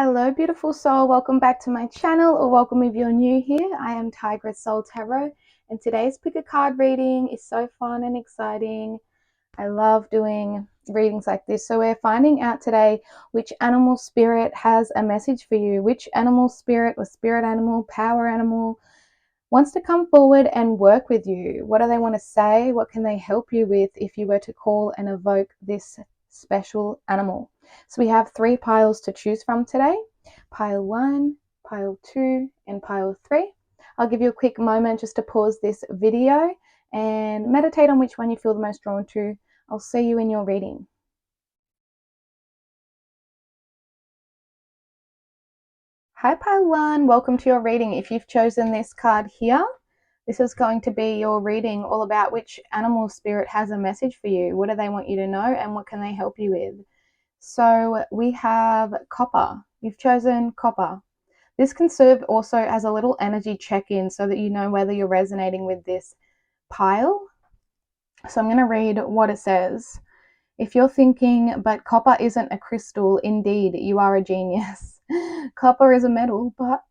Hello, beautiful soul. Welcome back to my channel, or welcome if you're new here. I am Tigress Soul Tarot, and today's pick a card reading is so fun and exciting. I love doing readings like this. So we're finding out today which animal spirit has a message for you. Which animal spirit or spirit animal, power animal wants to come forward and work with you. What do they want to say? What can they help you with if you were to call and evoke this special animal? So we have 3 piles to choose from today. Pile 1, pile 2, and pile 3. I'll give you a quick moment just to pause this video and meditate on which one you feel the most drawn to. I'll see you in your reading. Hi pile 1, welcome to your reading. If you've chosen this card here, this is going to be your reading all about which animal spirit has a message for you. What do they want you to know and what can they help you with? So we have copper. You've chosen copper. This can serve also as a little energy check-in so that you know whether you're resonating with this pile. So I'm going to read what it says. If you're thinking, but copper isn't a crystal, indeed, you are a genius. Copper is a metal, but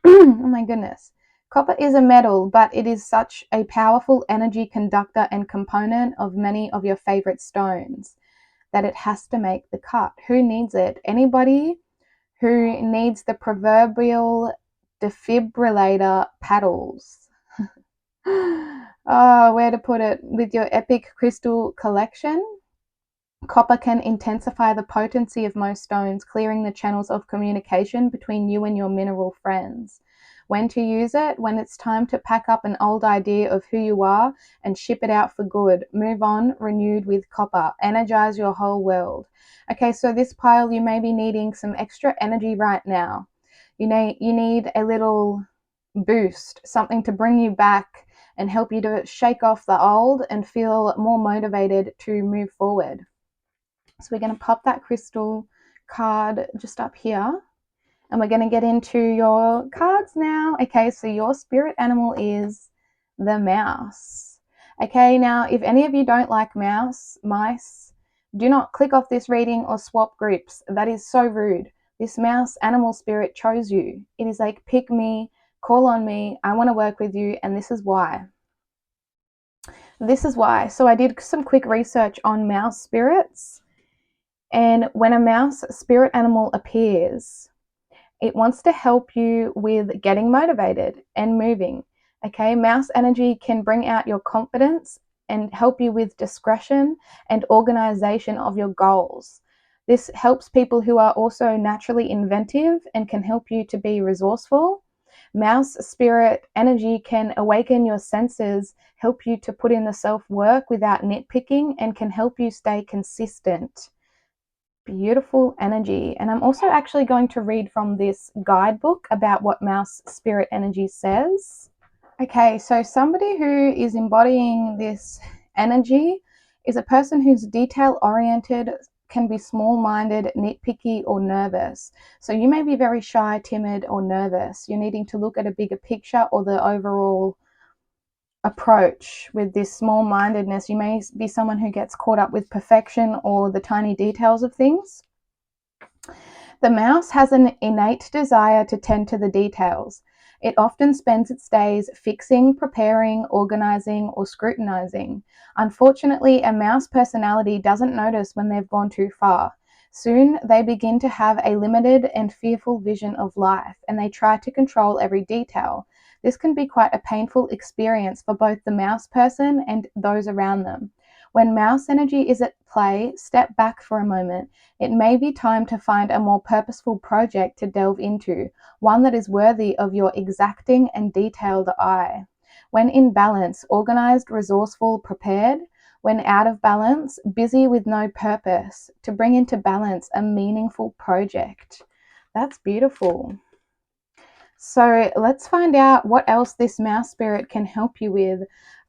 oh my goodness. Copper is a metal, but it is such a powerful energy conductor and component of many of your favorite stones that it has to make the cut. Who needs it? Anybody who needs the proverbial defibrillator paddles. Oh, where to put it? With your epic crystal collection, copper can intensify the potency of most stones, clearing the channels of communication between you and your mineral friends. When to use it? When it's time to pack up an old idea of who you are and ship it out for good. Move on, renewed with copper. Energize your whole world. Okay, so this pile, you may be needing some extra energy right now. You need a little boost, something to bring you back and help you to shake off the old and feel more motivated to move forward. So we're going to pop that crystal card just up here. And we're going to get into your cards now. Okay, so your spirit animal is the mouse. Okay, now if any of you don't like mice, do not click off this reading or swap groups. That is so rude. This mouse animal spirit chose you. It is like, pick me, call on me, I want to work with you, and this is why. This is why. So I did some quick research on mouse spirits. And when a mouse spirit animal appears, it wants to help you with getting motivated and moving. Okay, mouse energy can bring out your confidence and help you with discretion and organization of your goals. This helps people who are also naturally inventive and can help you to be resourceful. Mouse spirit energy can awaken your senses, help you to put in the self-work without nitpicking, and can help you stay consistent. Beautiful energy. And I'm also actually going to read from this guidebook about what mouse spirit energy says. Okay, so somebody who is embodying this energy is a person who's detail oriented, can be small-minded, nitpicky, or nervous. So you may be very shy, timid, or nervous. You're needing to look at a bigger picture or the overall approach with this small-mindedness. You may be someone who gets caught up with perfection or the tiny details of things. The mouse has an innate desire to tend to the details. It often spends its days fixing, preparing, organizing, or scrutinizing. Unfortunately, a mouse personality doesn't notice when they've gone too far. Soon, they begin to have a limited and fearful vision of life, and they try to control every detail. This can be quite a painful experience for both the mouse person and those around them. When mouse energy is at play, step back for a moment. It may be time to find a more purposeful project to delve into, one that is worthy of your exacting and detailed eye. When in balance, organized, resourceful, prepared. When out of balance, busy with no purpose, to bring into balance a meaningful project. That's beautiful. So let's find out what else this mouse spirit can help you with.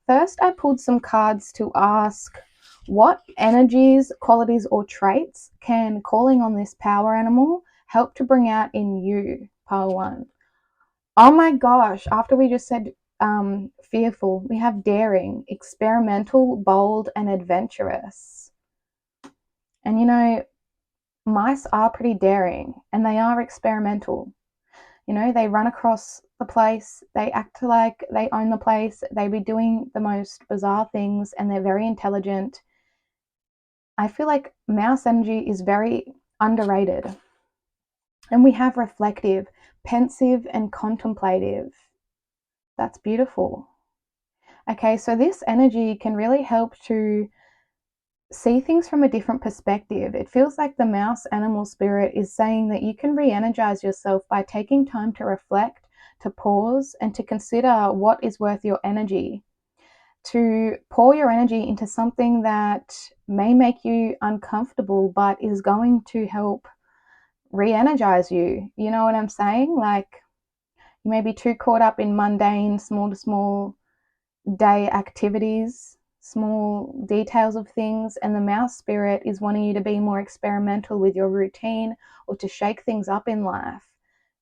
First, I pulled some cards to ask what energies, qualities, or traits can calling on this power animal help to bring out in you, pile 1. Oh my gosh, after we just said fearful, we have daring, experimental, bold, and adventurous. And you know, mice are pretty daring and they are experimental. You know, they run across the place, they act like they own the place, they be doing the most bizarre things, and they're very intelligent. I feel like mouse energy is very underrated. And we have reflective, pensive, and contemplative. That's beautiful. Okay, so this energy can really help to see things from a different perspective. It feels like the mouse animal spirit is saying that you can re energize yourself by taking time to reflect, to pause, and to consider what is worth your energy. To pour your energy into something that may make you uncomfortable but is going to help re energize you. You know what I'm saying? Like, you may be too caught up in mundane, small to small day activities, small details of things, and the mouse spirit is wanting you to be more experimental with your routine or to shake things up in life,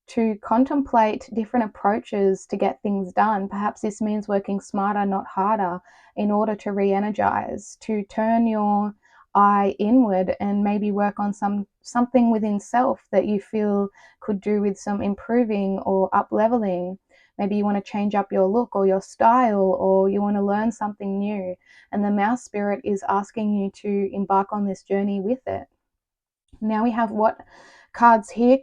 to contemplate different approaches to get things done. Perhaps this means working smarter, not harder, in order to re energize, to turn your eye inward and maybe work on something within self that you feel could do with some improving or up leveling. Maybe you want to change up your look or your style, or you want to learn something new. And the mouse spirit is asking you to embark on this journey with it. Now we have what cards here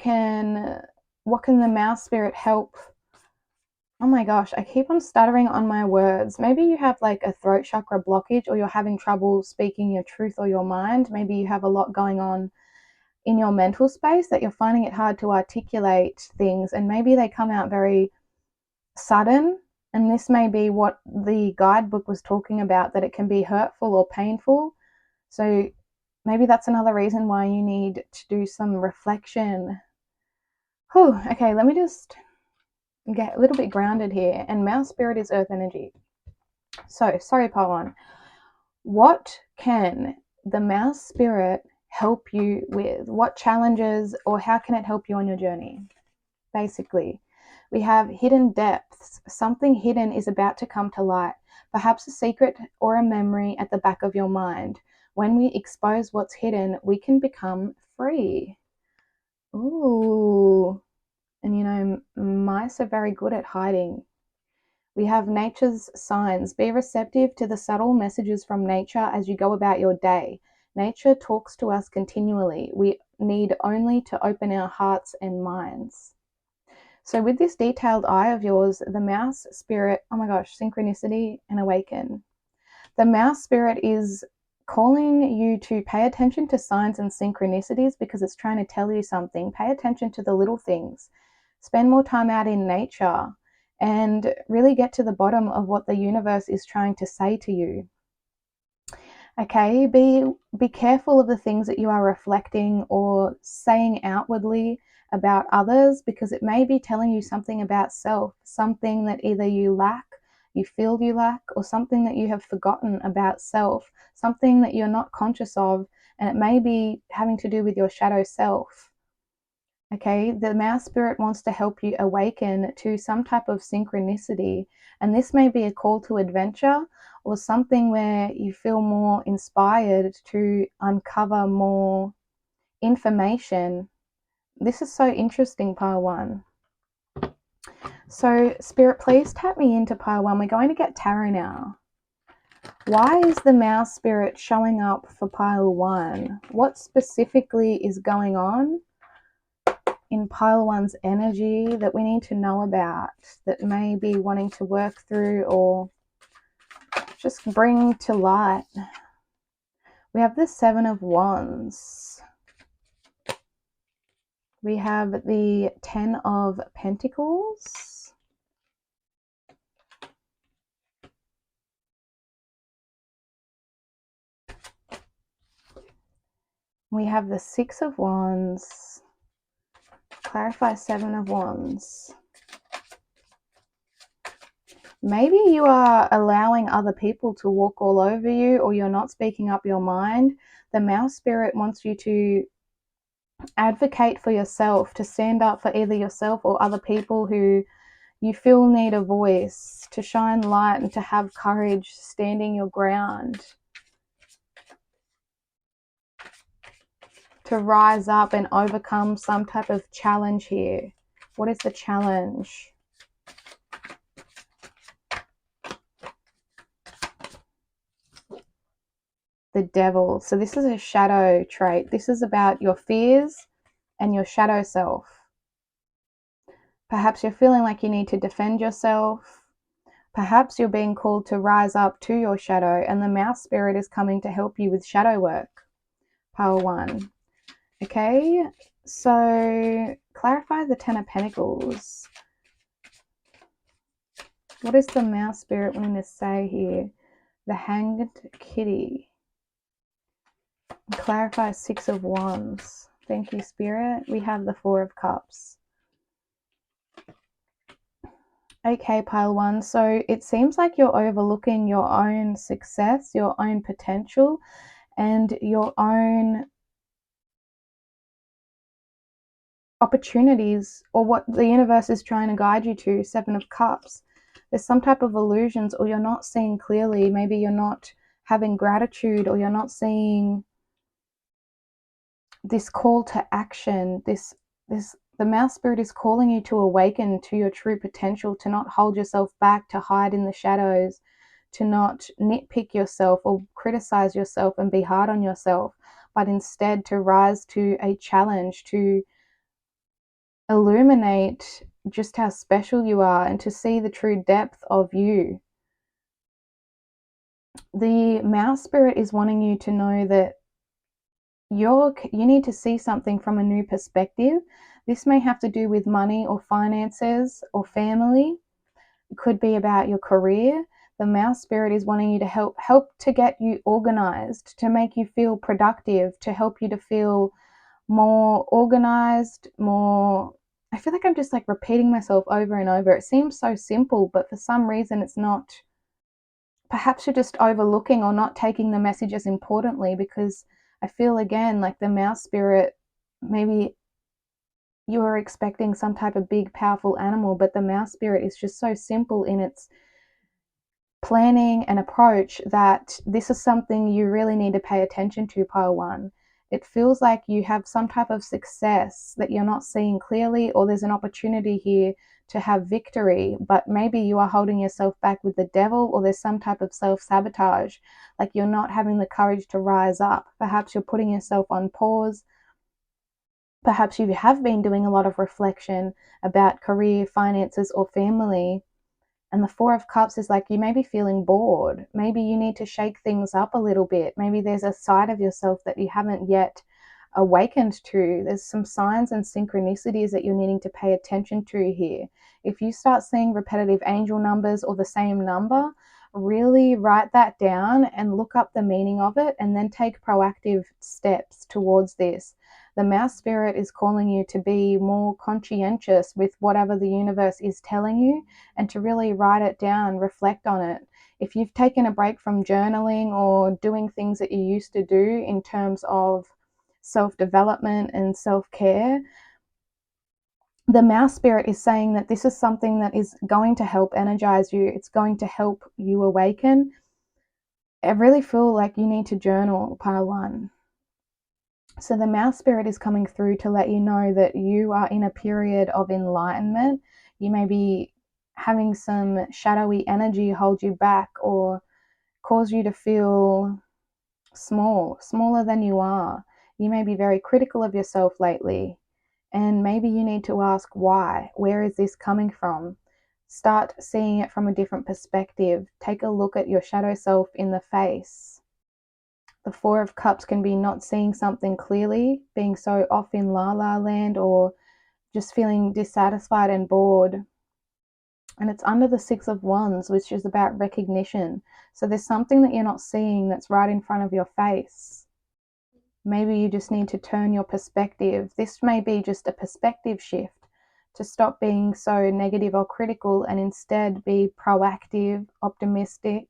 what can the mouse spirit help? Oh my gosh, I keep on stuttering on my words. Maybe you have like a throat chakra blockage, or you're having trouble speaking your truth or your mind. Maybe you have a lot going on in your mental space that you're finding it hard to articulate things, and maybe they come out very sudden. And this may be what the guidebook was talking about, that it can be hurtful or painful. So maybe that's another reason why you need to do some reflection. Whew, okay, let me just get a little bit grounded here. And mouse spirit is earth energy. So, sorry, part one. What can the mouse spirit help you with? What challenges, or how can it help you on your journey? Basically, we have hidden depths. Something hidden is about to come to light, perhaps a secret or a memory at the back of your mind. When we expose what's hidden, we can become free. Ooh. And you know, mice are very good at hiding. We have nature's signs. Be receptive to the subtle messages from nature as you go about your day. Nature talks to us continually. We need only to open our hearts and minds. So with this detailed eye of yours, the mouse spirit, oh my gosh, synchronicity and awaken. The mouse spirit is calling you to pay attention to signs and synchronicities because it's trying to tell you something. Pay attention to the little things. Spend more time out in nature and really get to the bottom of what the universe is trying to say to you. Okay, be careful of the things that you are reflecting or saying outwardly about others, because it may be telling you something about self, something that either you lack, you feel you lack, or something that you have forgotten about self, something that you're not conscious of, and it may be having to do with your shadow self. Okay, the mouse spirit wants to help you awaken to some type of synchronicity, and this may be a call to adventure or something where you feel more inspired to uncover more information. This is so interesting, pile one. So, Spirit, please tap me into pile one. We're going to get tarot now. Why is the mouse spirit showing up for pile one? What specifically is going on in pile one's energy that we need to know about, that may be wanting to work through or just bring to light? We have the Seven of Wands. We have the Ten of Pentacles. We have the Six of Wands. Clarify Seven of Wands. Maybe you are allowing other people to walk all over you, or you're not speaking up your mind. The mouse spirit wants you to advocate for yourself, to stand up for either yourself or other people who you feel need a voice, to shine light and to have courage, standing your ground, to rise up and overcome some type of challenge here. What is the challenge? The Devil. So this is a shadow trait. This is about your fears and your shadow self. Perhaps you're feeling like you need to defend yourself. Perhaps you're being called to rise up to your shadow, and the mouse spirit is coming to help you with shadow work. Pile 1. Okay, so clarify the Ten of Pentacles. What is the mouse spirit wanting to say here? The Hanged Kitty. Clarify Six of Wands. Thank you, Spirit. We have the Four of Cups. Okay, pile 1. So it seems like you're overlooking your own success, your own potential, and your own opportunities, or what the universe is trying to guide you to. Seven of Cups. There's some type of illusions, or you're not seeing clearly. Maybe you're not having gratitude, or you're not seeing this call to action. The mouse spirit is calling you to awaken to your true potential, to not hold yourself back, to hide in the shadows, to not nitpick yourself or criticize yourself and be hard on yourself, but instead to rise to a challenge, to illuminate just how special you are and to see the true depth of you. The mouse spirit is wanting you to know that you need to see something from a new perspective. This may have to do with money or finances or family. It could be about your career. The mouse spirit is wanting you to help to get you organized, to make you feel productive, to help you to feel more organized, more... I feel like I'm just like repeating myself over and over. It seems so simple, but for some reason it's not. Perhaps you're just overlooking or not taking the message as importantly, because I feel again like the mouse spirit, maybe you are expecting some type of big, powerful animal, but the mouse spirit is just so simple in its planning and approach that this is something you really need to pay attention to, pile 1. It feels like you have some type of success that you're not seeing clearly, or there's an opportunity here to have victory, but maybe you are holding yourself back with the devil, or there's some type of self-sabotage, like you're not having the courage to rise up. Perhaps you're putting yourself on pause. Perhaps you have been doing a lot of reflection about career, finances, or family. And the Four of Cups is like you may be feeling bored. Maybe you need to shake things up a little bit. Maybe there's a side of yourself that you haven't yet awakened to. There's some signs and synchronicities that you're needing to pay attention to here. If you start seeing repetitive angel numbers or the same number, really write that down and look up the meaning of it, and then take proactive steps towards this. The mouse spirit is calling you to be more conscientious with whatever the universe is telling you, and to really write it down, reflect on it. If you've taken a break from journaling or doing things that you used to do in terms of self-development and self-care, the mouse spirit is saying that this is something that is going to help energize you. It's going to help you awaken. I really feel like you need to journal, pile 1. So the mouse spirit is coming through to let you know that you are in a period of enlightenment. You may be having some shadowy energy hold you back, or cause you to feel smaller than you are. You may be very critical of yourself lately, and maybe you need to ask why. Where is this coming from? Start seeing it from a different perspective. Take a look at your shadow self in the face. The Four of Cups can be not seeing something clearly, being so off in la la land, or just feeling dissatisfied and bored. And it's under the Six of Wands, which is about recognition. So there's something that you're not seeing that's right in front of your face. Maybe you just need to turn your perspective. This may be just a perspective shift, to stop being so negative or critical and instead be proactive, optimistic,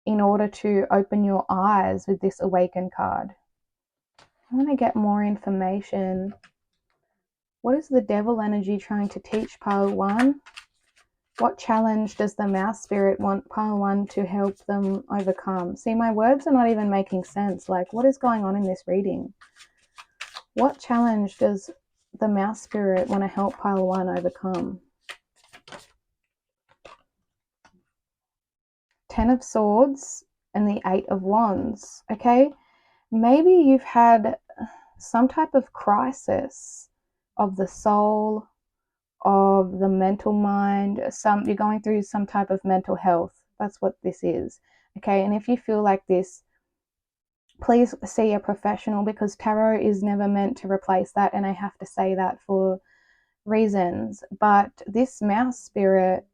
in order to open your eyes with this Awaken card. I want to get more information. What is the devil energy trying to teach, pile 1? What challenge does the mouse spirit want pile 1 to help them overcome? See, my words are not even making sense. Like, what is going on in this reading? What challenge does the mouse spirit want to help pile 1 overcome? 10 of Swords and the 8 of Wands. Okay, maybe you've had some type of crisis of the soul, of the mental mind. You're going through some type of mental health. That's what this is. Okay, and if you feel like this, please see a professional, because tarot is never meant to replace that, and I have to say that for reasons. But this mouse spirit,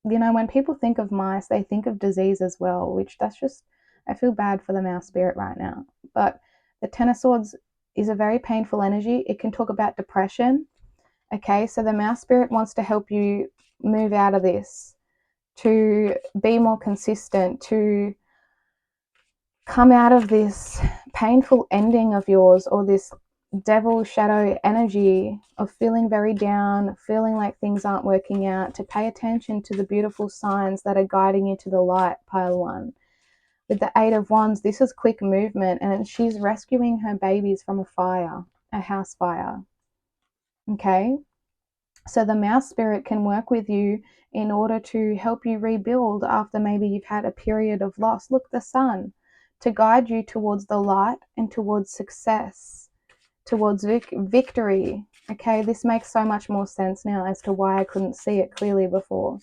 you know, when people think of mice, they think of disease as well, which that's just, I feel bad for the mouse spirit right now. But the 10 of Swords is a very painful energy. It can talk about depression. Okay, so the mouse spirit wants to help you move out of this, to be more consistent, to come out of this painful ending of yours, or this devil shadow energy of feeling very down, feeling like things aren't working out, to pay attention to the beautiful signs that are guiding you to the light, pile 1. With the 8 of Wands, this is quick movement, and she's rescuing her babies from a fire, a house fire. Okay, so the mouse spirit can work with you in order to help you rebuild after maybe you've had a period of loss. Look, the sun, to guide you towards the light and towards success, towards victory. Okay, this makes so much more sense now as to why I couldn't see it clearly before.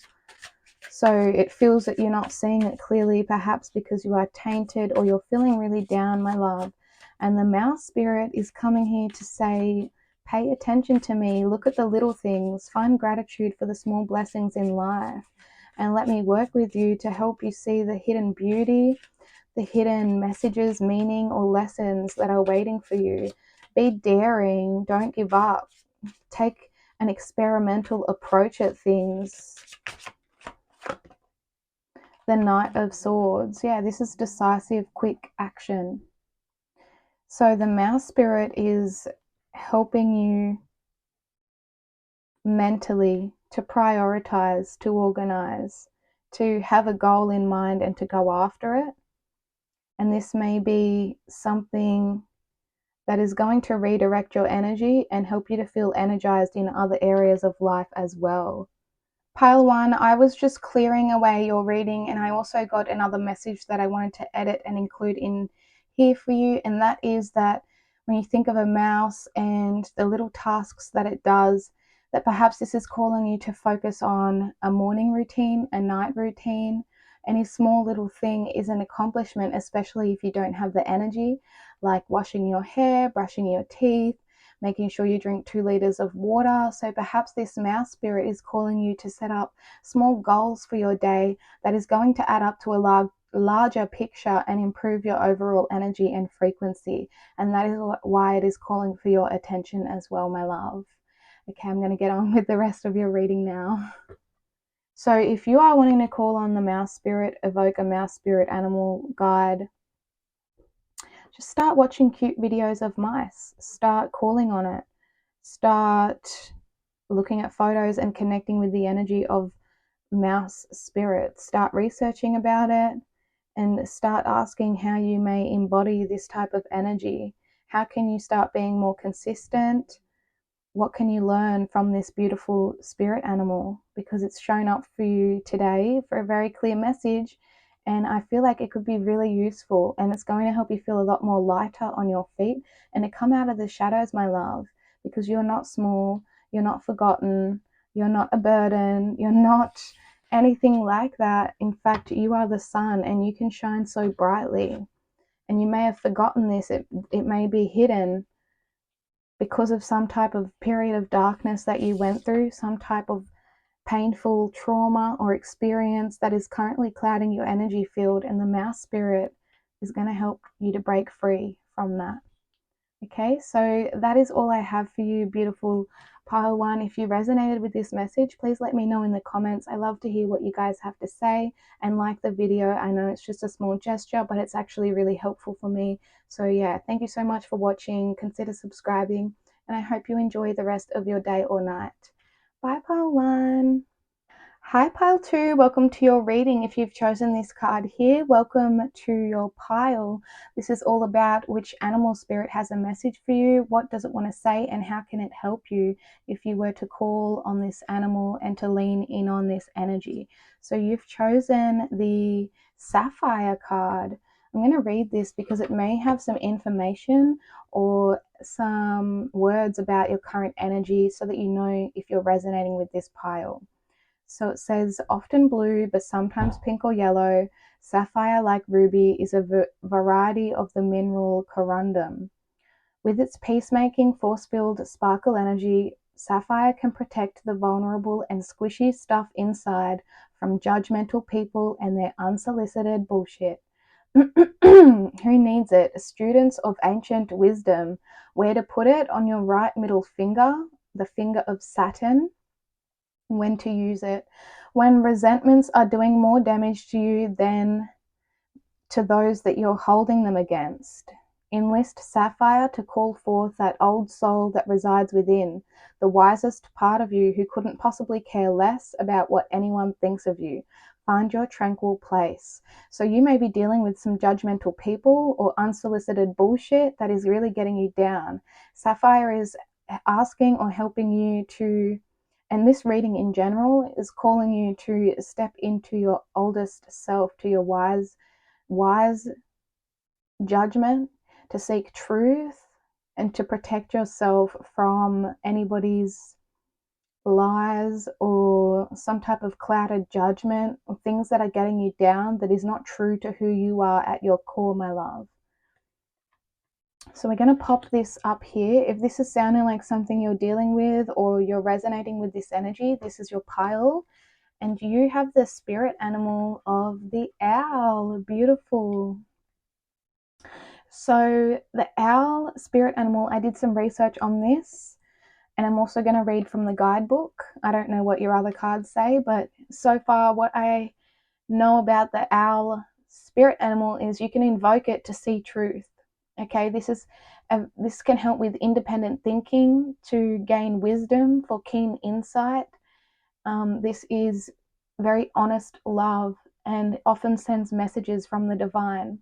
So it feels that you're not seeing it clearly, perhaps because you are tainted or you're feeling really down, my love. And the mouse spirit is coming here to say, pay attention to me, look at the little things, find gratitude for the small blessings in life, and let me work with you to help you see the hidden beauty, the hidden messages, meaning, or lessons that are waiting for you. Be daring, don't give up. Take an experimental approach at things. The Knight of Swords. Yeah, this is decisive, quick action. So the mouse spirit is helping you mentally to prioritize, to organize, to have a goal in mind and to go after it. And this may be something that is going to redirect your energy and help you to feel energized in other areas of life as well. Pile 1, I was just clearing away your reading, and I also got another message that I wanted to edit and include in here for you, and that is that when you think of a mouse and the little tasks that it does, that perhaps this is calling you to focus on a morning routine, a night routine. Any small little thing is an accomplishment, especially if you don't have the energy, like washing your hair, brushing your teeth, making sure you drink 2 liters of water. So perhaps this mouse spirit is calling you to set up small goals for your day that is going to add up to a larger picture and improve your overall energy and frequency. And that is why it is calling for your attention as well, my love. Okay, I'm going to get on with the rest of your reading now. So if you are wanting to call on the mouse spirit, evoke a mouse spirit animal guide, just start watching cute videos of mice. Start calling on it. Start looking at photos and connecting with the energy of mouse spirit. Start researching about it and start asking how you may embody this type of energy. How can you start being more consistent? What can you learn from this beautiful spirit animal? Because it's shown up for you today for a very clear message, and I feel like it could be really useful, and it's going to help you feel a lot more lighter on your feet and to come out of the shadows, my love, because you're not small, you're not forgotten, you're not a burden, you're not anything like that. In fact, you are the sun and you can shine so brightly. And you may have forgotten this, it may be hidden because of some type of period of darkness that you went through, some type of painful trauma or experience that is currently clouding your energy field, and the mouse spirit is going to help you to break free from that. Okay, so that is all I have for you, beautiful pile 1. If you resonated with this message, please let me know in the comments. I love to hear what you guys have to say, and like the video. I know it's just a small gesture, but it's actually really helpful for me. So yeah, thank you so much for watching. Consider subscribing, and I hope you enjoy the rest of your day or night. Bye, pile 1. Hi, pile 2. Welcome to your reading. If you've chosen this card here, welcome to your pile. This is all about which animal spirit has a message for you, what does it want to say, and how can it help you if you were to call on this animal and to lean in on this energy. So you've chosen the Sapphire card. I'm going to read this because it may have some information or some words about your current energy so that you know if you're resonating with this pile. So it says, often blue, but sometimes pink or yellow, sapphire like ruby is a variety of the mineral corundum. With its peacemaking, force-filled sparkle energy, sapphire can protect the vulnerable and squishy stuff inside from judgmental people and their unsolicited bullshit. Who needs it? Students of ancient wisdom. Where to put it? On your right middle finger, the finger of Saturn. When to use it. When resentments are doing more damage to you than to those that you're holding them against. Enlist sapphire to call forth that old soul that resides within, the wisest part of you who couldn't possibly care less about what anyone thinks of you. Find your tranquil place. So you may be dealing with some judgmental people or unsolicited bullshit that is really getting you down. Sapphire is asking or helping you to, and this reading in general is calling you to step into your oldest self, to your wise judgment, to seek truth, and to protect yourself from anybody's lies or some type of clouded judgment or things that are getting you down that is not true to who you are at your core, my love. So we're going to pop this up here. If this is sounding like something you're dealing with or you're resonating with this energy, this is your pile. And you have the spirit animal of the owl. Beautiful. So the owl spirit animal, I did some research on this, and I'm also going to read from the guidebook. I don't know what your other cards say, but so far what I know about the owl spirit animal is you can invoke it to see truth. Okay, this can help with independent thinking, to gain wisdom, for keen insight. This is very honest love and often sends messages from the divine.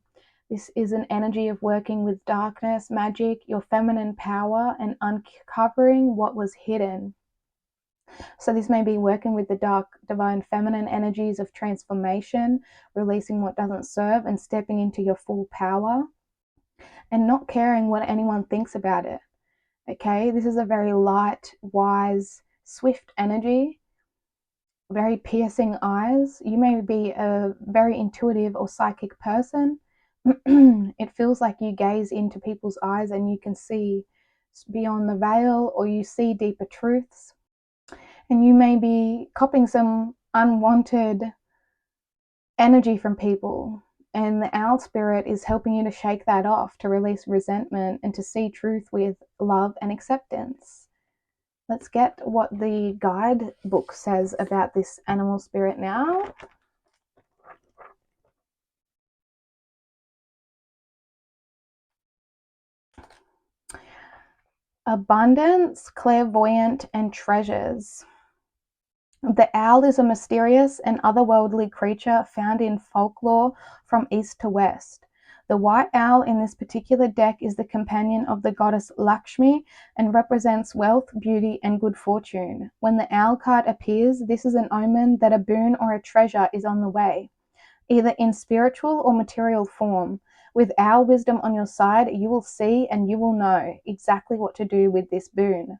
This is an energy of working with darkness, magic, your feminine power, and uncovering what was hidden. So this may be working with the dark, divine feminine energies of transformation, releasing what doesn't serve and stepping into your full power, and not caring what anyone thinks about it. Okay, this is a very light, wise, swift energy, very piercing eyes. You may be a very intuitive or psychic person. It feels like you gaze into people's eyes and you can see beyond the veil, or you see deeper truths. And you may be copying some unwanted energy from people. And the owl spirit is helping you to shake that off, to release resentment, and to see truth with love and acceptance. Let's get what the guidebook says about this animal spirit now. Abundance, clairvoyant, and treasures. The owl is a mysterious and otherworldly creature found in folklore from east to west. The white owl in this particular deck is the companion of the goddess Lakshmi and represents wealth, beauty, and good fortune. When the owl card appears, this is an omen that a boon or a treasure is on the way, either in spiritual or material form. With owl wisdom on your side, you will see and you will know exactly what to do with this boon.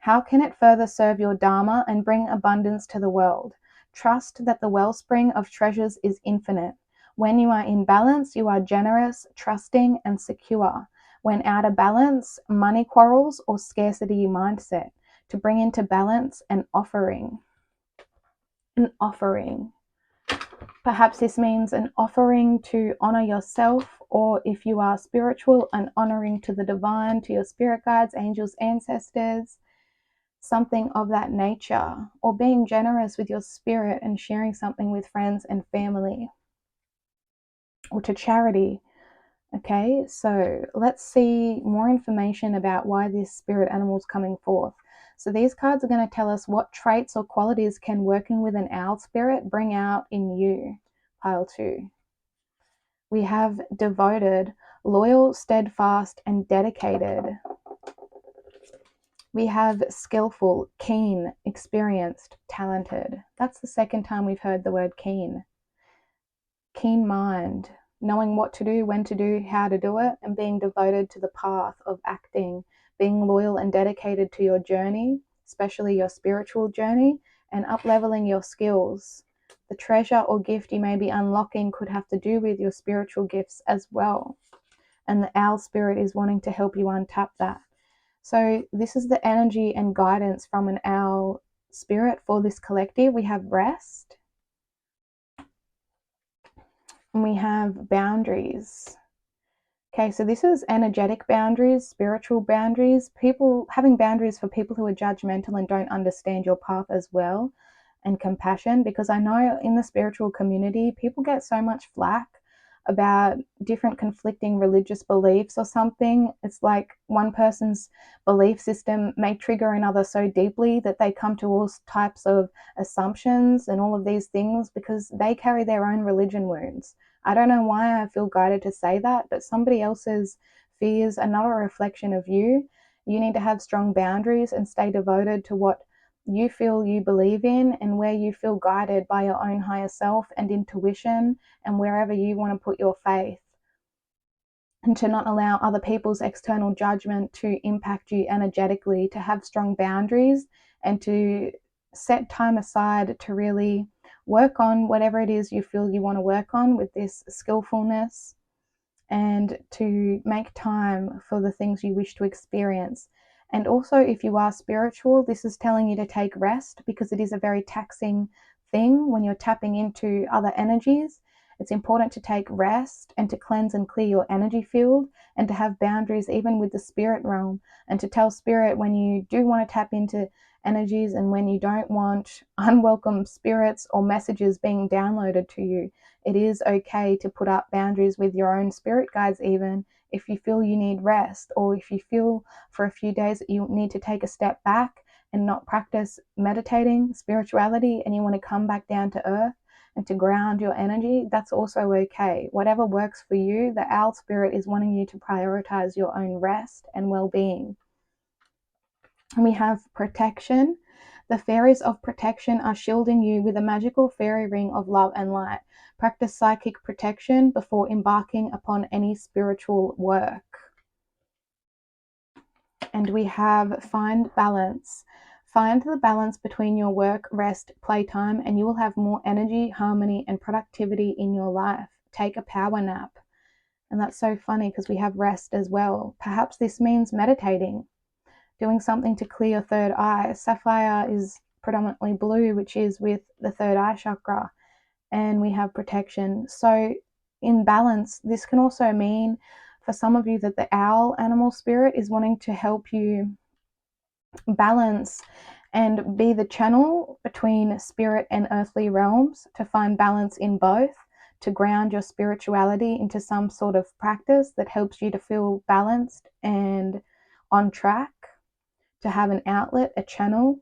How can it further serve your Dharma and bring abundance to the world? Trust that the wellspring of treasures is infinite. When you are in balance, you are generous, trusting, and secure. When out of balance, money quarrels or scarcity mindset. To bring into balance, an offering. An offering. Perhaps this means an offering to honor yourself, or if you are spiritual, an honoring to the divine, to your spirit guides, angels, ancestors, something of that nature, or being generous with your spirit and sharing something with friends and family, or to charity. Okay, so let's see more information about why this spirit animal is coming forth. So these cards are going to tell us what traits or qualities can working with an owl spirit bring out in you. Pile 2. We have devoted, loyal, steadfast, and dedicated. We have skillful, keen, experienced, talented. That's the second time we've heard the word keen. Keen mind, knowing what to do, when to do, how to do it, and being devoted to the path of acting, being loyal and dedicated to your journey, especially your spiritual journey, and up-leveling your skills. The treasure or gift you may be unlocking could have to do with your spiritual gifts as well. And the owl spirit is wanting to help you untap that. So this is the energy and guidance from an owl spirit for this collective. We have rest. And we have boundaries. Okay, so this is energetic boundaries, spiritual boundaries, people having boundaries for people who are judgmental and don't understand your path as well. And compassion, because I know in the spiritual community, people get so much flack about different conflicting religious beliefs or something. It's like one person's belief system may trigger another so deeply that they come to all types of assumptions and all of these things because they carry their own religion wounds. I don't know why I feel guided to say that, but somebody else's fears are not a reflection of you. You need to have strong boundaries and stay devoted to what you feel you believe in and where you feel guided by your own higher self and intuition and wherever you want to put your faith, and to not allow other people's external judgment to impact you energetically, to have strong boundaries and to set time aside to really work on whatever it is you feel you want to work on with this skillfulness, and to make time for the things you wish to experience. And also, if you are spiritual, this is telling you to take rest because it is a very taxing thing when you're tapping into other energies. It's important to take rest and to cleanse and clear your energy field and to have boundaries even with the spirit realm, and to tell spirit when you do want to tap into energies and when you don't want unwelcome spirits or messages being downloaded to you. It is okay to put up boundaries with your own spirit guides, even if you feel you need rest, or if you feel for a few days that you need to take a step back and not practice meditating, spirituality, and you want to come back down to earth and to ground your energy. That's also okay. Whatever works for you, the owl spirit is wanting you to prioritize your own rest and well-being. And we have protection. The fairies of protection are shielding you with a magical fairy ring of love and light. Practice psychic protection before embarking upon any spiritual work. And we have find balance. Find the balance between your work, rest, playtime, and you will have more energy, harmony, and productivity in your life. Take a power nap. And that's so funny because we have rest as well. Perhaps this means meditating, doing something to clear your third eye. Sapphire is predominantly blue, which is with the third eye chakra. And we have protection. So in balance, this can also mean for some of you that the owl animal spirit is wanting to help you balance and be the channel between spirit and earthly realms, to find balance in both, to ground your spirituality into some sort of practice that helps you to feel balanced and on track, to have an outlet, a channel,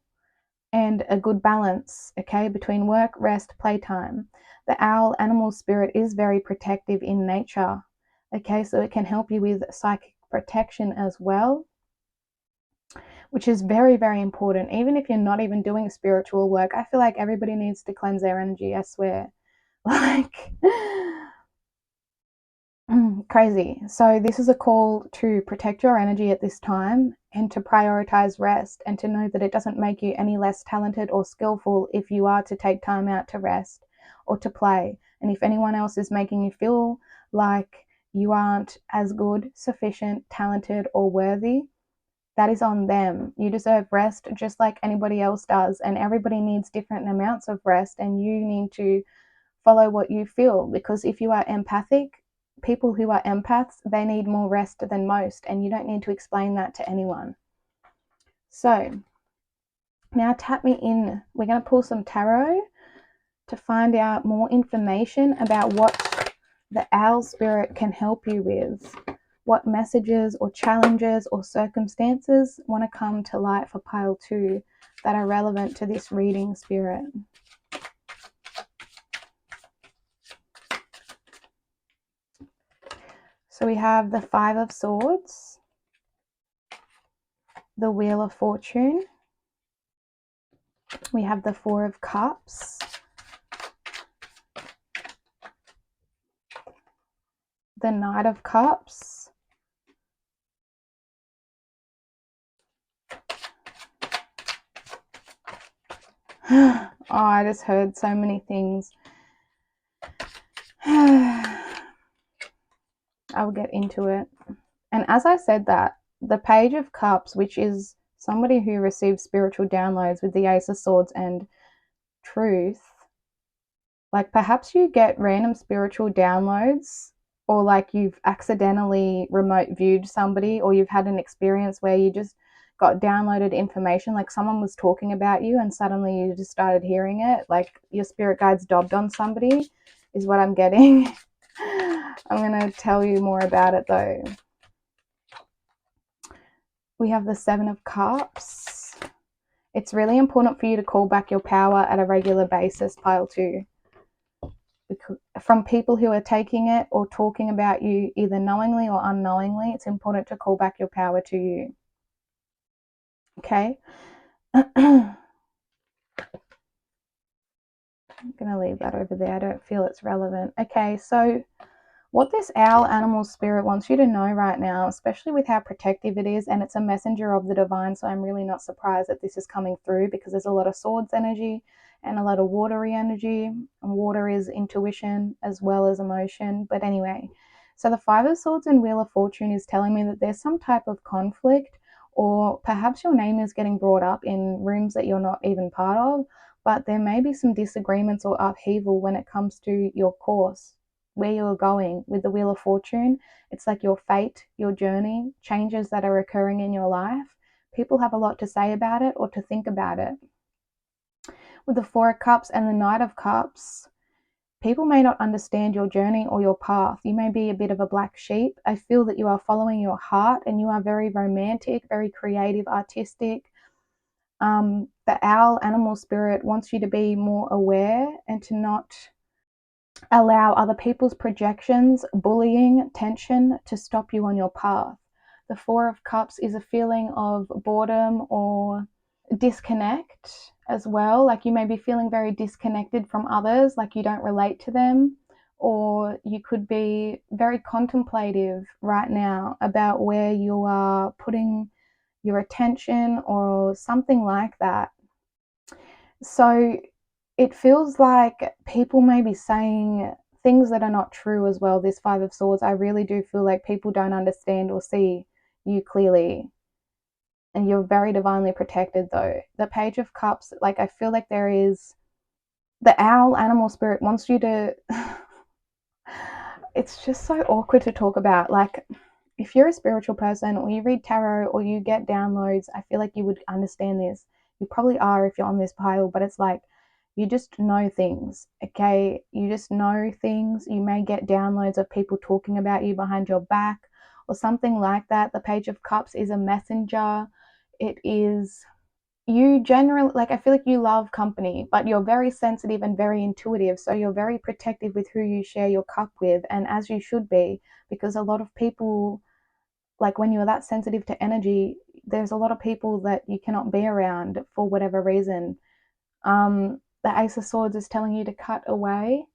and a good balance, okay, between work, rest, playtime. The owl animal spirit is very protective in nature, okay, so it can help you with psychic protection as well, which is very, very important. Even if you're not even doing spiritual work, I feel like everybody needs to cleanse their energy, I swear. Like, crazy. So this is a call to protect your energy at this time and to prioritize rest, and to know that it doesn't make you any less talented or skillful if you are to take time out to rest or to play. And if anyone else is making you feel like you aren't as good, sufficient, talented, or worthy, that is on them. You deserve rest just like anybody else does, and everybody needs different amounts of rest, and you need to follow what you feel, because if you are empathic, people who are empaths, they need more rest than most, and you don't need to explain that to anyone. So now tap me in. We're going to pull some tarot to find out more information about what the owl spirit can help you with. What messages or challenges or circumstances want to come to light for pile 2 that are relevant to this reading, Spirit? So we have the 5 of Swords, the Wheel of Fortune, we have the 4 of Cups, the Knight of Cups, oh, I just heard so many things. I will get into it. And as I said that, the Page of Cups, which is somebody who receives spiritual downloads with the Ace of Swords and truth, like perhaps you get random spiritual downloads, or like you've accidentally remote viewed somebody, or you've had an experience where you just got downloaded information, like someone was talking about you and suddenly you just started hearing it, like your spirit guides dobbed on somebody, is what I'm getting. I'm going to tell you more about it though. We have the 7 of Cups. It's really important for you to call back your power at a regular basis, pile 2. From people who are taking it or talking about you either knowingly or unknowingly, it's important to call back your power to you. Okay? I'm going to leave that over there. I don't feel it's relevant. Okay, so what this owl animal spirit wants you to know right now, especially with how protective it is, and it's a messenger of the divine, so I'm really not surprised that this is coming through because there's a lot of swords energy and a lot of watery energy, and water is intuition as well as emotion. But anyway, so the 5 of Swords and Wheel of Fortune is telling me that there's some type of conflict, or perhaps your name is getting brought up in rooms that you're not even part of, but there may be some disagreements or upheaval when it comes to your course, where you're going. With the Wheel of Fortune, it's like your fate, your journey, changes that are occurring in your life. People have a lot to say about it or to think about it. With the 4 of Cups and the Knight of Cups, people may not understand your journey or your path. You may be a bit of a black sheep. I feel that you are following your heart and you are very romantic, very creative, artistic. The owl animal spirit wants you to be more aware and to not allow other people's projections, bullying, tension to stop you on your path. The 4 of Cups is a feeling of boredom or disconnect as well. Like you may be feeling very disconnected from others, like you don't relate to them, or you could be very contemplative right now about where you are putting your attention or something like that. So it feels like people may be saying things that are not true as well. This 5 of Swords, I really do feel like people don't understand or see you clearly. And you're very divinely protected though. The Page of Cups, like I feel like there is, the owl animal spirit wants you to, it's just so awkward to talk about. Like if you're a spiritual person or you read tarot or you get downloads, I feel like you would understand this. You probably are if you're on this pile, but it's like you just know things, okay? You just know things. You may get downloads of people talking about you behind your back or something like that. The Page of Cups is a messenger. It is, you generally, like I feel like you love company, but you're very sensitive and very intuitive, so you're very protective with who you share your cup with, and as you should be, because a lot of people, like when you're that sensitive to energy, there's a lot of people that you cannot be around for whatever reason. The Ace of Swords is telling you to cut away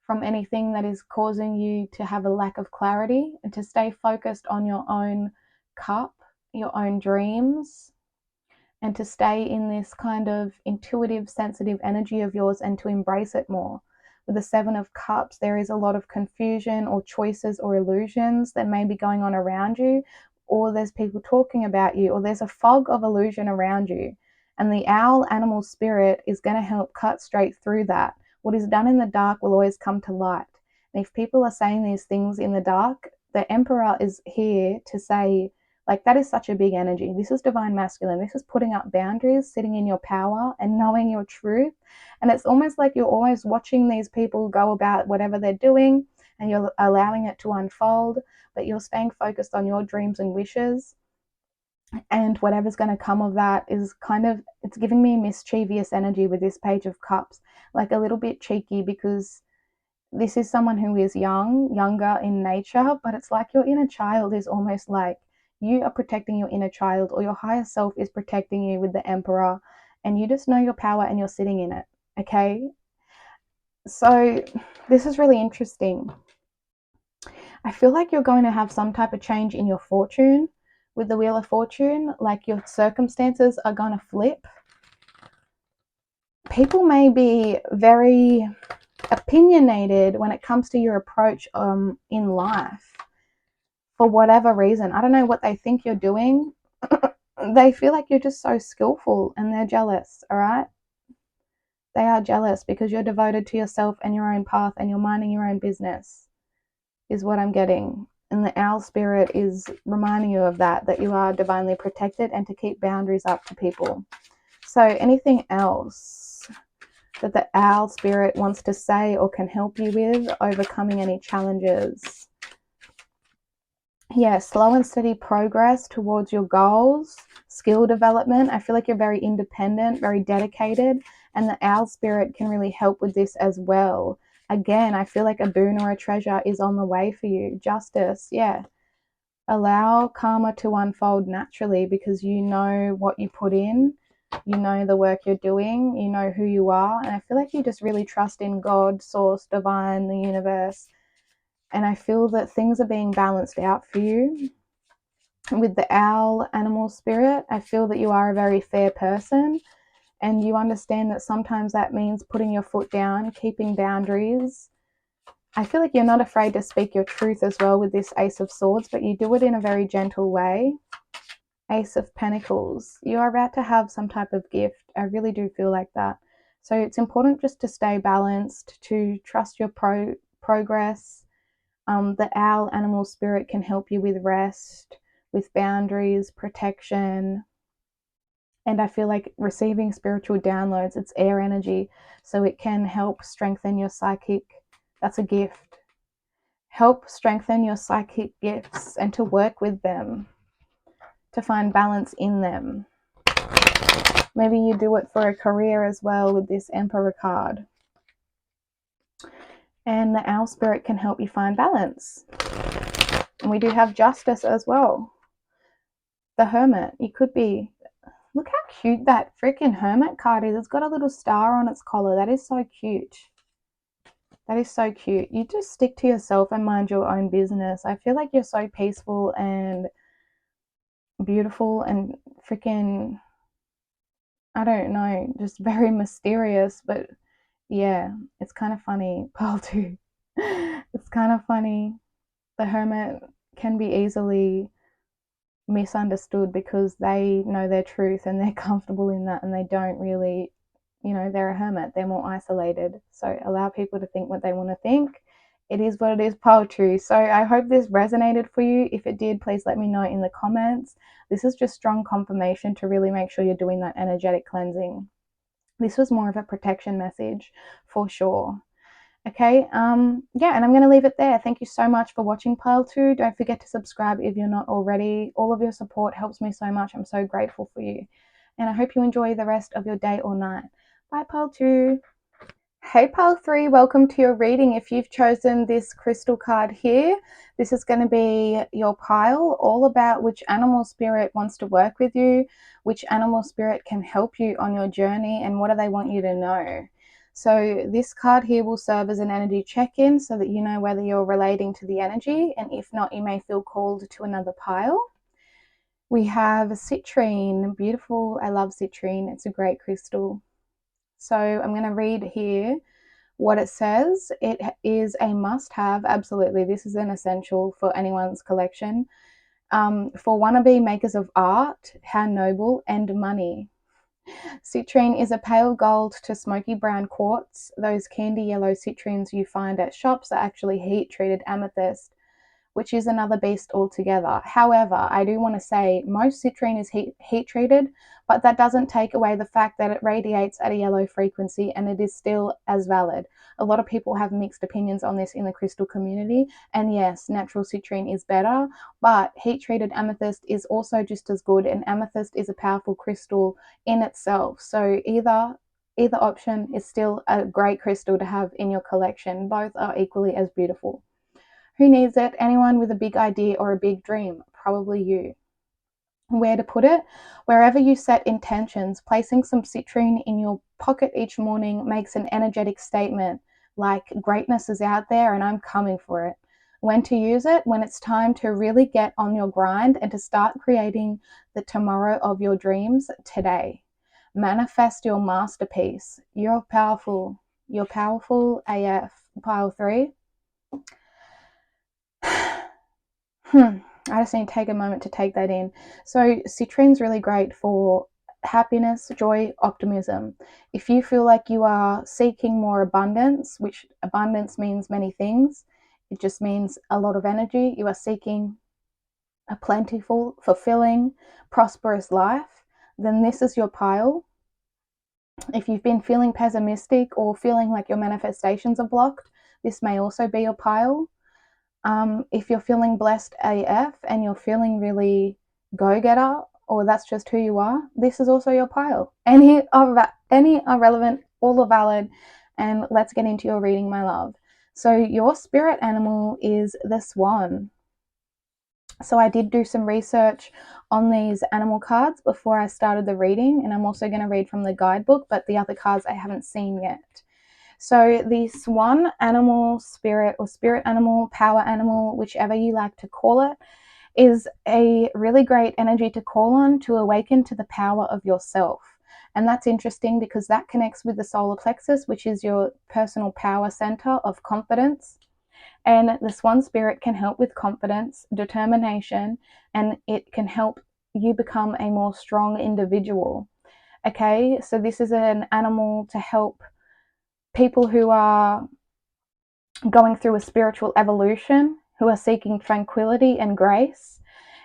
from anything that is causing you to have a lack of clarity and to stay focused on your own cup, your own dreams, and to stay in this kind of intuitive, sensitive energy of yours and to embrace it more. With the 7 of Cups, there is a lot of confusion or choices or illusions that may be going on around you, or there's people talking about you, or there's a fog of illusion around you. And the owl animal spirit is going to help cut straight through that. What is done in the dark will always come to light. And if people are saying these things in the dark, the Emperor is here to say, like, that is such a big energy. This is divine masculine. This is putting up boundaries, sitting in your power and knowing your truth. And it's almost like you're always watching these people go about whatever they're doing and you're allowing it to unfold, but you're staying focused on your dreams and wishes. And whatever's going to come of that is kind of, it's giving me mischievous energy with this Page of Cups, like a little bit cheeky, because this is someone who is younger in nature, but it's like your inner child is almost like you are protecting your inner child, or your higher self is protecting you with the Emperor, and you just know your power and you're sitting in it. Okay, so this is really interesting. I feel like you're going to have some type of change in your fortune with the Wheel of Fortune, like your circumstances are going to flip. People may be very opinionated when it comes to your approach in life for whatever reason. I don't know what they think you're doing. They feel like you're just so skillful and they're jealous, all right? They are jealous because you're devoted to yourself and your own path and you're minding your own business, is what I'm getting. And the owl spirit is reminding you of that you are divinely protected and to keep boundaries up to people. So anything else that the owl spirit wants to say or can help you with overcoming any challenges? Yeah, slow and steady progress towards your goals, skill development. I feel like you're very independent, very dedicated, and the owl spirit can really help with this as well. Again, I feel like a boon or a treasure is on the way for you. Justice, yeah. Allow karma to unfold naturally because you know what you put in, you know the work you're doing, you know who you are, and I feel like you just really trust in God, source, divine, the universe. And I feel that things are being balanced out for you. With the owl animal spirit, I feel that you are a very fair person and you understand that sometimes that means putting your foot down, keeping boundaries. I feel like you're not afraid to speak your truth as well with this Ace of Swords, but you do it in a very gentle way. Ace of Pentacles, you are about to have some type of gift. I really do feel like that. So it's important just to stay balanced, to trust your progress. The owl animal spirit can help you with rest, with boundaries, protection. And I feel like receiving spiritual downloads, it's air energy, so it can help strengthen your psychic. That's a gift. Help strengthen your psychic gifts and to work with them, to find balance in them. Maybe you do it for a career as well with this Emperor card. And the owl spirit can help you find balance. And we do have justice as well. The Hermit, you could be, look how cute that freaking Hermit card is. It's got a little star on its collar. That is so cute. That is so cute. You just stick to yourself and mind your own business. I feel like you're so peaceful and beautiful and freaking, I don't know, just very mysterious. But yeah, it's kind of funny. Pearl too. It's kind of funny. The Hermit can be easily misunderstood because they know their truth and they're comfortable in that and they don't really, they're a hermit, they're more isolated. So allow people to think what they want to think. It is what it is, poetry. So I hope this resonated for you. If it did, please let me know in the comments. This is just strong confirmation to really make sure you're doing that energetic cleansing. This was more of a protection message for sure. Okay, yeah, and I'm going to leave it there. Thank you so much for watching Pile 2. Don't forget to subscribe if you're not already. All of your support helps me so much. I'm so grateful for you. And I hope you enjoy the rest of your day or night. Bye, Pile 2. Hey, Pile 3, welcome to your reading. If you've chosen this crystal card here, this is going to be your pile, all about which animal spirit wants to work with you, which animal spirit can help you on your journey, and what do they want you to know. So this card here will serve as an energy check-in so that you know whether you're relating to the energy, and if not, you may feel called to another pile. We have citrine, beautiful. I love citrine. It's a great crystal. So I'm going to read here what it says. It is a must-have. Absolutely, this is an essential for anyone's collection. For wannabe makers of art, how noble, and money. Citrine is a pale gold to smoky brown quartz. Those candy yellow citrines you find at shops are actually heat-treated amethyst, which is another beast altogether. However, I do want to say most citrine is heat treated, but that doesn't take away the fact that it radiates at a yellow frequency and it is still as valid. A lot of people have mixed opinions on this in the crystal community, and yes, natural citrine is better, but heat treated amethyst is also just as good, and amethyst is a powerful crystal in itself. So either option is still a great crystal to have in your collection. Both are equally as beautiful. Who needs it? Anyone with a big idea or a big dream? Probably you. Where to put it? Wherever you set intentions. Placing some citrine in your pocket each morning makes an energetic statement like greatness is out there and I'm coming for it. When to use it? When it's time to really get on your grind and to start creating the tomorrow of your dreams today. Manifest your masterpiece. You're powerful. You're powerful AF. Pile 3. I just need to take a moment to take that in. So citrine's really great for happiness, joy, optimism. If you feel like you are seeking more abundance, which abundance means many things, it just means a lot of energy. You are seeking a plentiful, fulfilling, prosperous life, then this is your pile. If you've been feeling pessimistic or feeling like your manifestations are blocked, this may also be your pile. If you're feeling blessed AF and you're feeling really go-getter, or that's just who you are, this is also your pile. Any are relevant, all are valid, and let's get into your reading, my love. So your spirit animal is the swan. So I did do some research on these animal cards before I started the reading, and I'm also going to read from the guidebook, but the other cards I haven't seen yet. So the swan animal spirit, or spirit animal, power animal, whichever you like to call it, is a really great energy to call on to awaken to the power of yourself. And that's interesting because that connects with the solar plexus, which is your personal power center of confidence. And the swan spirit can help with confidence, determination, and it can help you become a more strong individual. Okay, so this is an animal to help people who are going through a spiritual evolution, who are seeking tranquility and grace.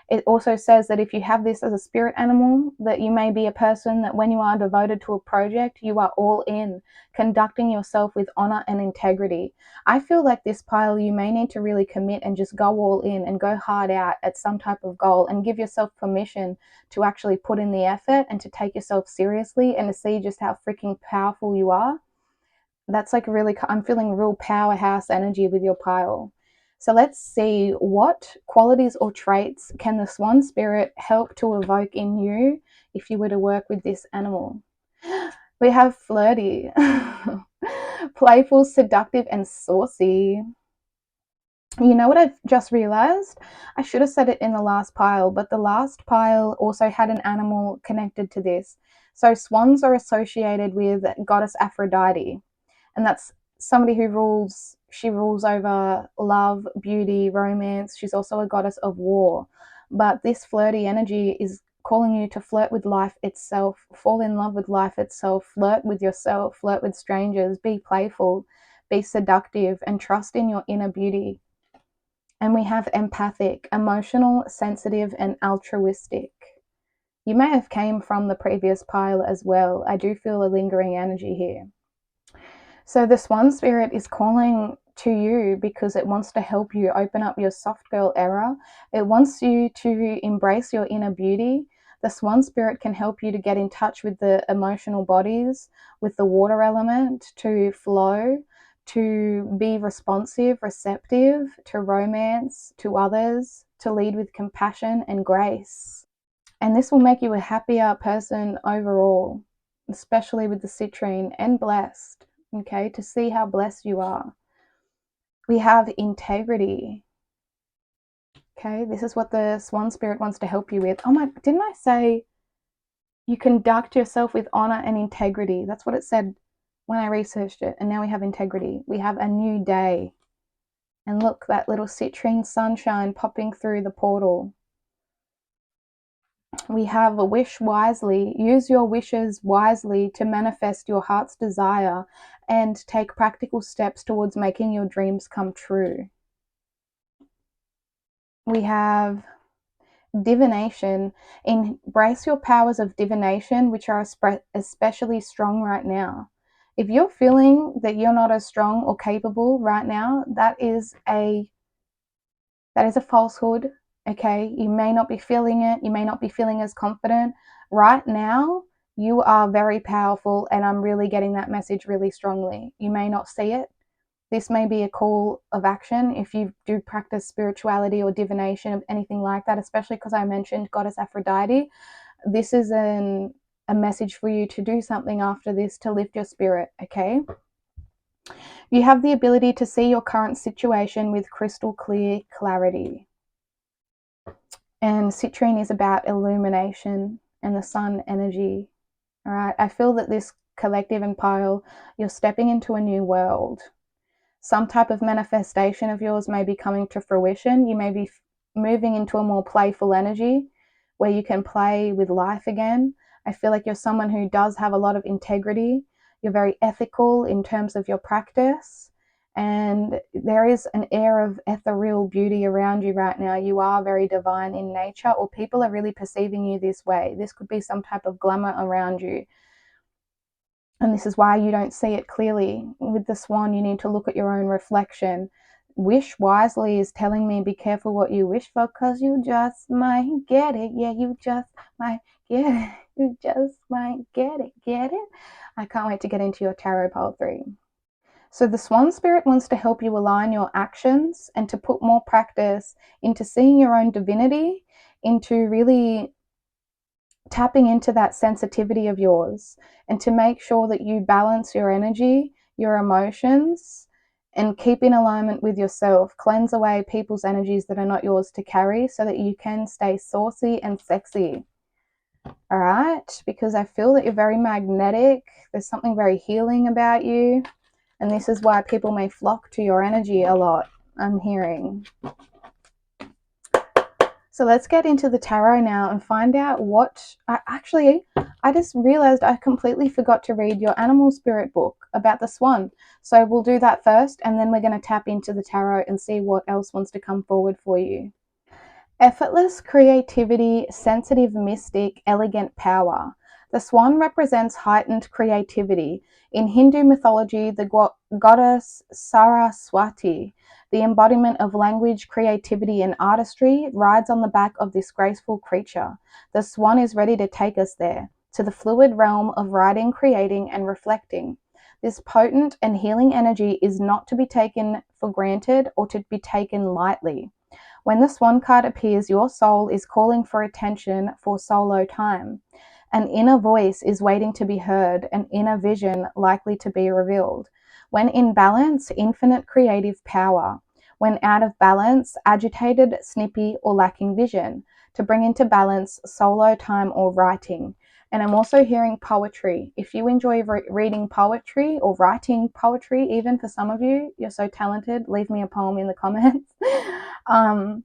It also says that if you have this as a spirit animal, that you may be a person that when you are devoted to a project, you are all in, conducting yourself with honor and integrity. I feel like this pile, you may need to really commit and just go all in and go hard out at some type of goal and give yourself permission to actually put in the effort and to take yourself seriously and to see just how freaking powerful you are. That's like really, I'm feeling real powerhouse energy with your pile. So let's see, what qualities or traits can the swan spirit help to evoke in you if you were to work with this animal? We have flirty, playful, seductive, and saucy. You know what I've just realized? I should have said it in the last pile, but the last pile also had an animal connected to this. So swans are associated with goddess Aphrodite, and that's somebody who she rules over love, beauty, romance. She's also a goddess of war. But this flirty energy is calling you to flirt with life itself, fall in love with life itself, flirt with yourself, flirt with strangers, be playful, be seductive, and trust in your inner beauty. And we have empathic, emotional, sensitive, and altruistic. You may have came from the previous pile as well. I do feel a lingering energy here. So the swan spirit is calling to you because it wants to help you open up your soft girl era. It wants you to embrace your inner beauty. The swan spirit can help you to get in touch with the emotional bodies, with the water element, to flow, to be responsive, receptive to romance, to others, to lead with compassion and grace. And this will make you a happier person overall, especially with the citrine, and blessed. Okay, to see how blessed you are. We have integrity. Okay, this is what the swan spirit wants to help you with. Oh my, didn't I say you conduct yourself with honor and integrity? That's what it said when I researched it. And now we have integrity. We have a new day. And look, that little citrine sunshine popping through the portal. We have a wish wisely. Use your wishes wisely to manifest your heart's desire and take practical steps towards making your dreams come true. We have divination. Embrace your powers of divination, which are especially strong right now. If you're feeling that you're not as strong or capable right now, that is a falsehood. Okay, you may not be feeling it, you may not be feeling as confident right now. You are very powerful, and I'm really getting that message really strongly. You may not see it. This may be a call of action if you do practice spirituality or divination or anything like that, especially because I mentioned Goddess Aphrodite. This is a message for you to do something after this to lift your spirit, okay? You have the ability to see your current situation with crystal clear clarity. And citrine is about illumination and the sun energy. All right, I feel that this collective and pile, you're stepping into a new world. Some type of manifestation of yours may be coming to fruition. You may be moving into a more playful energy where you can play with life again. I feel like you're someone who does have a lot of integrity. You're very ethical in terms of your practice. And there is an air of ethereal beauty around you right now. You are very divine in nature, or people are really perceiving you this way. This could be some type of glamour around you. And this is why you don't see it clearly. With the swan, you need to look at your own reflection. Wish wisely is telling me be careful what you wish for, because you just might get it. Yeah, you just might get it. You just might get it. Get it? I can't wait to get into your tarot pile 3. So the swan spirit wants to help you align your actions and to put more practice into seeing your own divinity, into really tapping into that sensitivity of yours, and to make sure that you balance your energy, your emotions, and keep in alignment with yourself. Cleanse away people's energies that are not yours to carry so that you can stay saucy and sexy. All right? Because I feel that you're very magnetic. There's something very healing about you. And this is why people may flock to your energy a lot, I'm hearing. So let's get into the tarot now and find out what... I just realized I completely forgot to read your animal spirit book about the swan. So we'll do that first, and then we're going to tap into the tarot and see what else wants to come forward for you. Effortless creativity, sensitive mystic, elegant power. The swan represents heightened creativity. In Hindu mythology, the goddess Saraswati, the embodiment of language, creativity, and artistry, rides on the back of this graceful creature. The swan is ready to take us there, to the fluid realm of writing, creating, and reflecting. This potent and healing energy is not to be taken for granted or to be taken lightly. When the swan card appears, your soul is calling for attention, for solo time. An inner voice is waiting to be heard, an inner vision likely to be revealed. When in balance, infinite creative power. When out of balance, agitated, snippy, or lacking vision. To bring into balance, solo time or writing. And I'm also hearing poetry. If you enjoy reading poetry or writing poetry, even for some of you, you're so talented, leave me a poem in the comments. I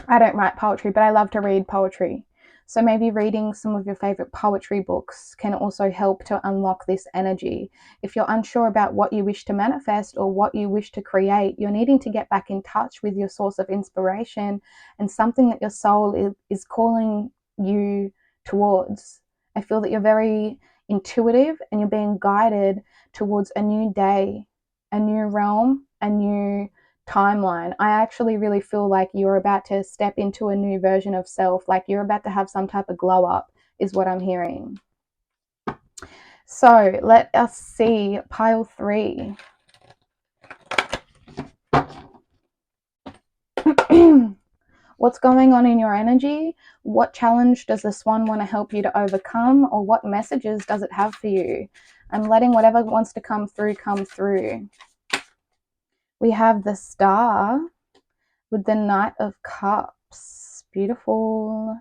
don't write poetry, but I love to read poetry. So maybe reading some of your favorite poetry books can also help to unlock this energy. If you're unsure about what you wish to manifest or what you wish to create, you're needing to get back in touch with your source of inspiration and something that your soul is calling you towards. I feel that you're very intuitive and you're being guided towards a new day, a new realm, a new timeline. I actually really feel like you're about to step into a new version of self, like you're about to have some type of glow up, is what I'm hearing. So let us see pile 3. What's going on in your energy? What challenge does the swan want to help you to overcome, or what messages does it have for you? I'm letting whatever wants to come through come through. We have the Star with the Knight of Cups. Beautiful.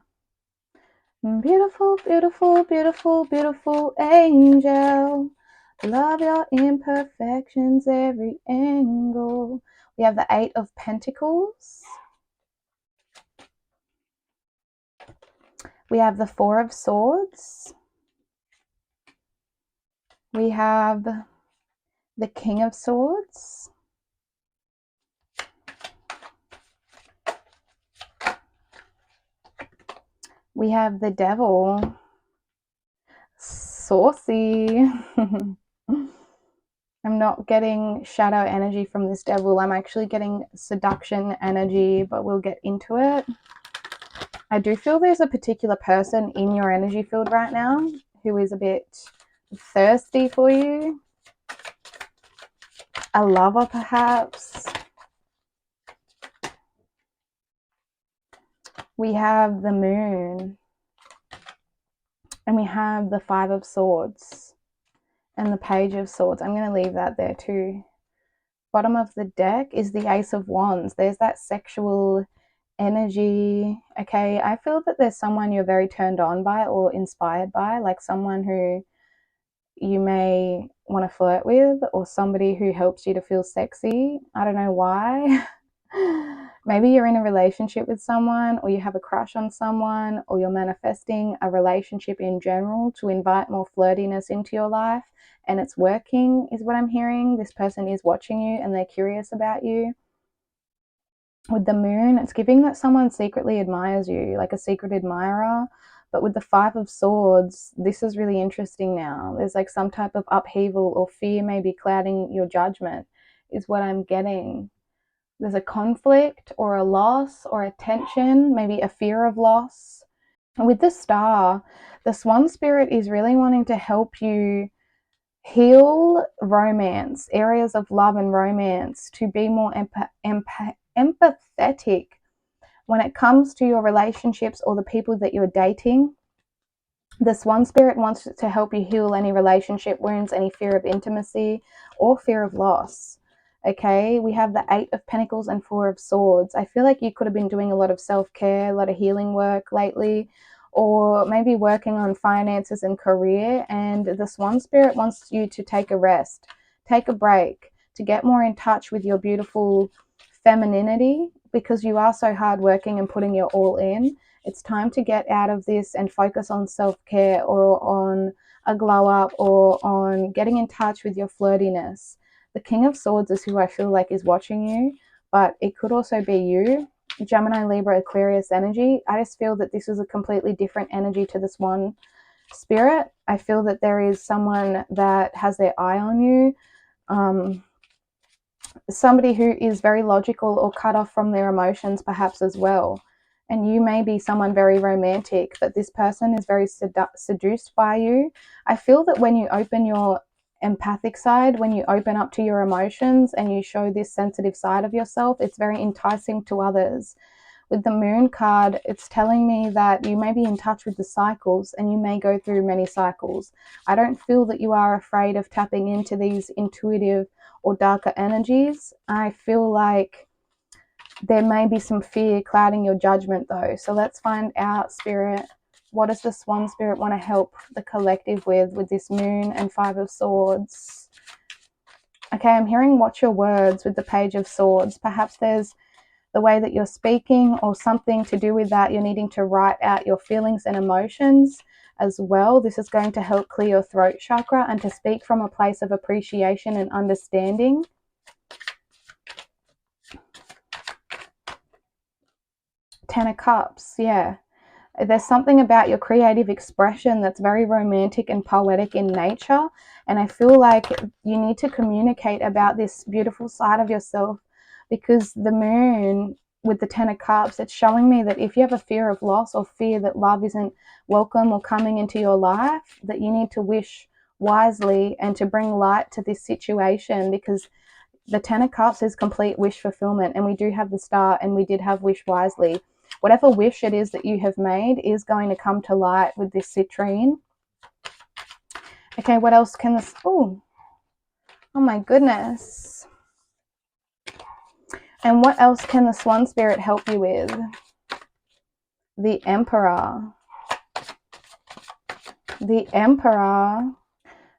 Beautiful, beautiful, beautiful, beautiful angel. Love your imperfections, every angle. We have the 8 of Pentacles. We have the 4 of Swords. We have the King of Swords. We have the Devil. Saucy. I'm not getting shadow energy from this Devil. I'm actually getting seduction energy, but we'll get into it. I do feel there's a particular person in your energy field right now who is a bit thirsty for you. A lover, perhaps. We have the Moon. And we have the Five of Swords and the Page of Swords. I'm going to leave that there too. Bottom of the deck is the Ace of Wands. There's that sexual energy. Okay, I feel that there's someone you're very turned on by or inspired by, like someone who you may want to flirt with, or somebody who helps you to feel sexy. I don't know why. Maybe you're in a relationship with someone, or you have a crush on someone, or you're manifesting a relationship in general to invite more flirtiness into your life, and it's working, is what I'm hearing. This person is watching you and they're curious about you. With the Moon, it's giving that someone secretly admires you, like a secret admirer. But with the Five of Swords, this is really interesting now. There's like some type of upheaval or fear maybe clouding your judgment, is what I'm getting. There's a conflict or a loss or a tension, maybe a fear of loss. With the Star, the Swan Spirit is really wanting to help you heal romance, areas of love and romance, to be more empathetic when it comes to your relationships or the people that you're dating. The Swan Spirit wants to help you heal any relationship wounds, any fear of intimacy or fear of loss. Okay, we have the Eight of Pentacles and Four of Swords. I feel like you could have been doing a lot of self-care, a lot of healing work lately, or maybe working on finances and career, and the Swan Spirit wants you to take a rest, take a break, to get more in touch with your beautiful femininity, because you are so hardworking and putting your all in. It's time to get out of this and focus on self-care, or on a glow up, or on getting in touch with your flirtiness. The King of Swords is who I feel like is watching you, but it could also be you. Gemini, Libra, Aquarius energy. I just feel that this is a completely different energy to the Swan Spirit. I feel that there is someone that has their eye on you. Somebody who is very logical or cut off from their emotions perhaps as well. And you may be someone very romantic, but this person is very seduced by you. I feel that when you open your empathic side, when you open up to your emotions and you show this sensitive side of yourself, it's very enticing to others. With the Moon card, it's telling me that you may be in touch with the cycles, and you may go through many cycles. I don't feel that you are afraid of tapping into these intuitive or darker energies. I feel like there may be some fear clouding your judgment though. So let's find out, Spirit, what does the Swan Spirit want to help the collective with this Moon and Five of Swords? Okay, I'm hearing watch your words with the Page of Swords. Perhaps there's the way that you're speaking or something to do with that. You're needing to write out your feelings and emotions as well. This is going to help clear your throat chakra and to speak from a place of appreciation and understanding. Ten of Cups, yeah. There's something about your creative expression that's very romantic and poetic in nature. And I feel like you need to communicate about this beautiful side of yourself, because the Moon with the Ten of Cups, it's showing me that if you have a fear of loss or fear that love isn't welcome or coming into your life, that you need to wish wisely and to bring light to this situation, because the Ten of Cups is complete wish fulfillment, and we do have the Star, and we did have wish wisely. Whatever wish it is that you have made is going to come to light with this citrine. Okay, what else can this... Oh my goodness. And what else can the Swan Spirit help you with? The Emperor. The Emperor.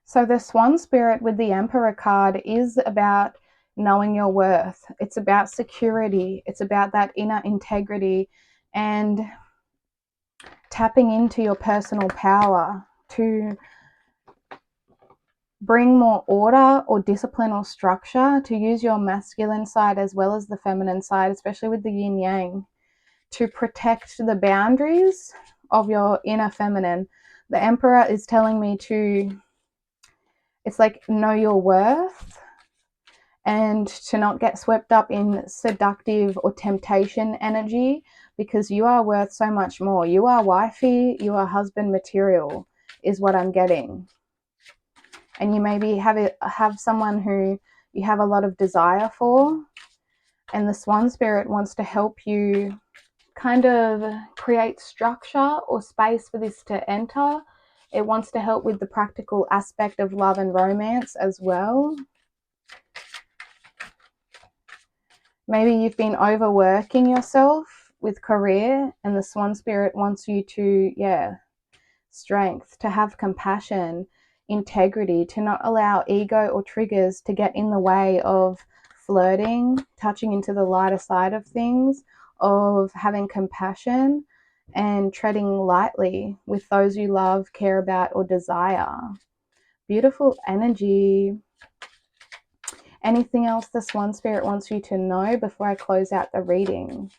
So the Swan Spirit with the Emperor card is about knowing your worth. It's about security. It's about that inner integrity and tapping into your personal power to bring more order or discipline or structure, to use your masculine side as well as the feminine side, especially with the yin yang, to protect the boundaries of your inner feminine. The Emperor is telling me to, it's like, know your worth and to not get swept up in seductive or temptation energy, because you are worth so much more. You are wifey, you are husband material, is what I'm getting. And you maybe have someone who you have a lot of desire for, and the Swan Spirit wants to help you kind of create structure or space for this to enter. It wants to help with the practical aspect of love and romance as well. Maybe you've been overworking yourself with career, and the Swan Spirit wants you to, strength, to have compassion, integrity, to not allow ego or triggers to get in the way of flirting, touching into the lighter side of things, of having compassion and treading lightly with those you love, care about, or desire. Beautiful energy. Anything else the Swan Spirit wants you to know before I close out the reading?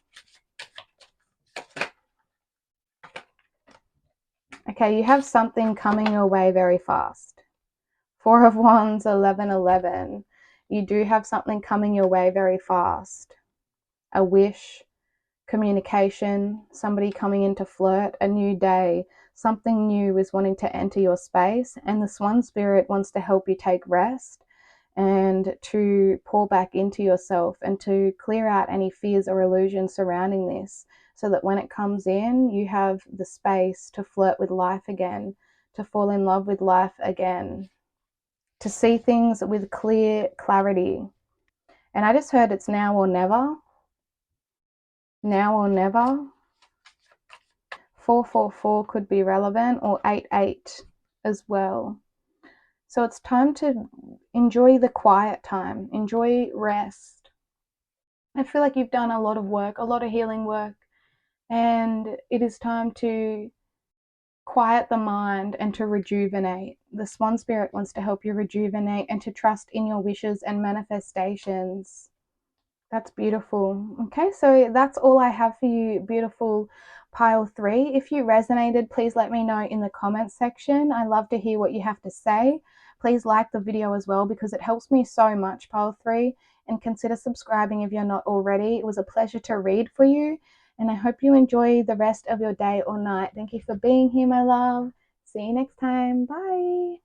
Okay, you have something coming your way very fast. Four of Wands, 1111. You do have something coming your way very fast. A wish, communication, somebody coming in to flirt, a new day. Something new is wanting to enter your space, and the Swan Spirit wants to help you take rest and to pour back into yourself and to clear out any fears or illusions surrounding this, so that when it comes in, you have the space to flirt with life again, to fall in love with life again, to see things with clear clarity. And I just heard it's now or never. Now or never. 444 could be relevant, or 88 as well. So it's time to enjoy the quiet time, enjoy rest. I feel like you've done a lot of work, a lot of healing work, and it is time to quiet the mind and to rejuvenate. The Swan Spirit wants to help you rejuvenate and to trust in your wishes and manifestations. That's beautiful. Okay, so that's all I have for you, beautiful pile 3. If you resonated, please let me know in the comments section. I love to hear what you have to say. Please like the video as well, because it helps me so much, pile 3. And consider subscribing if you're not already. It was a pleasure to read for you, and I hope you enjoy the rest of your day or night. Thank you for being here, my love. See you next time. Bye.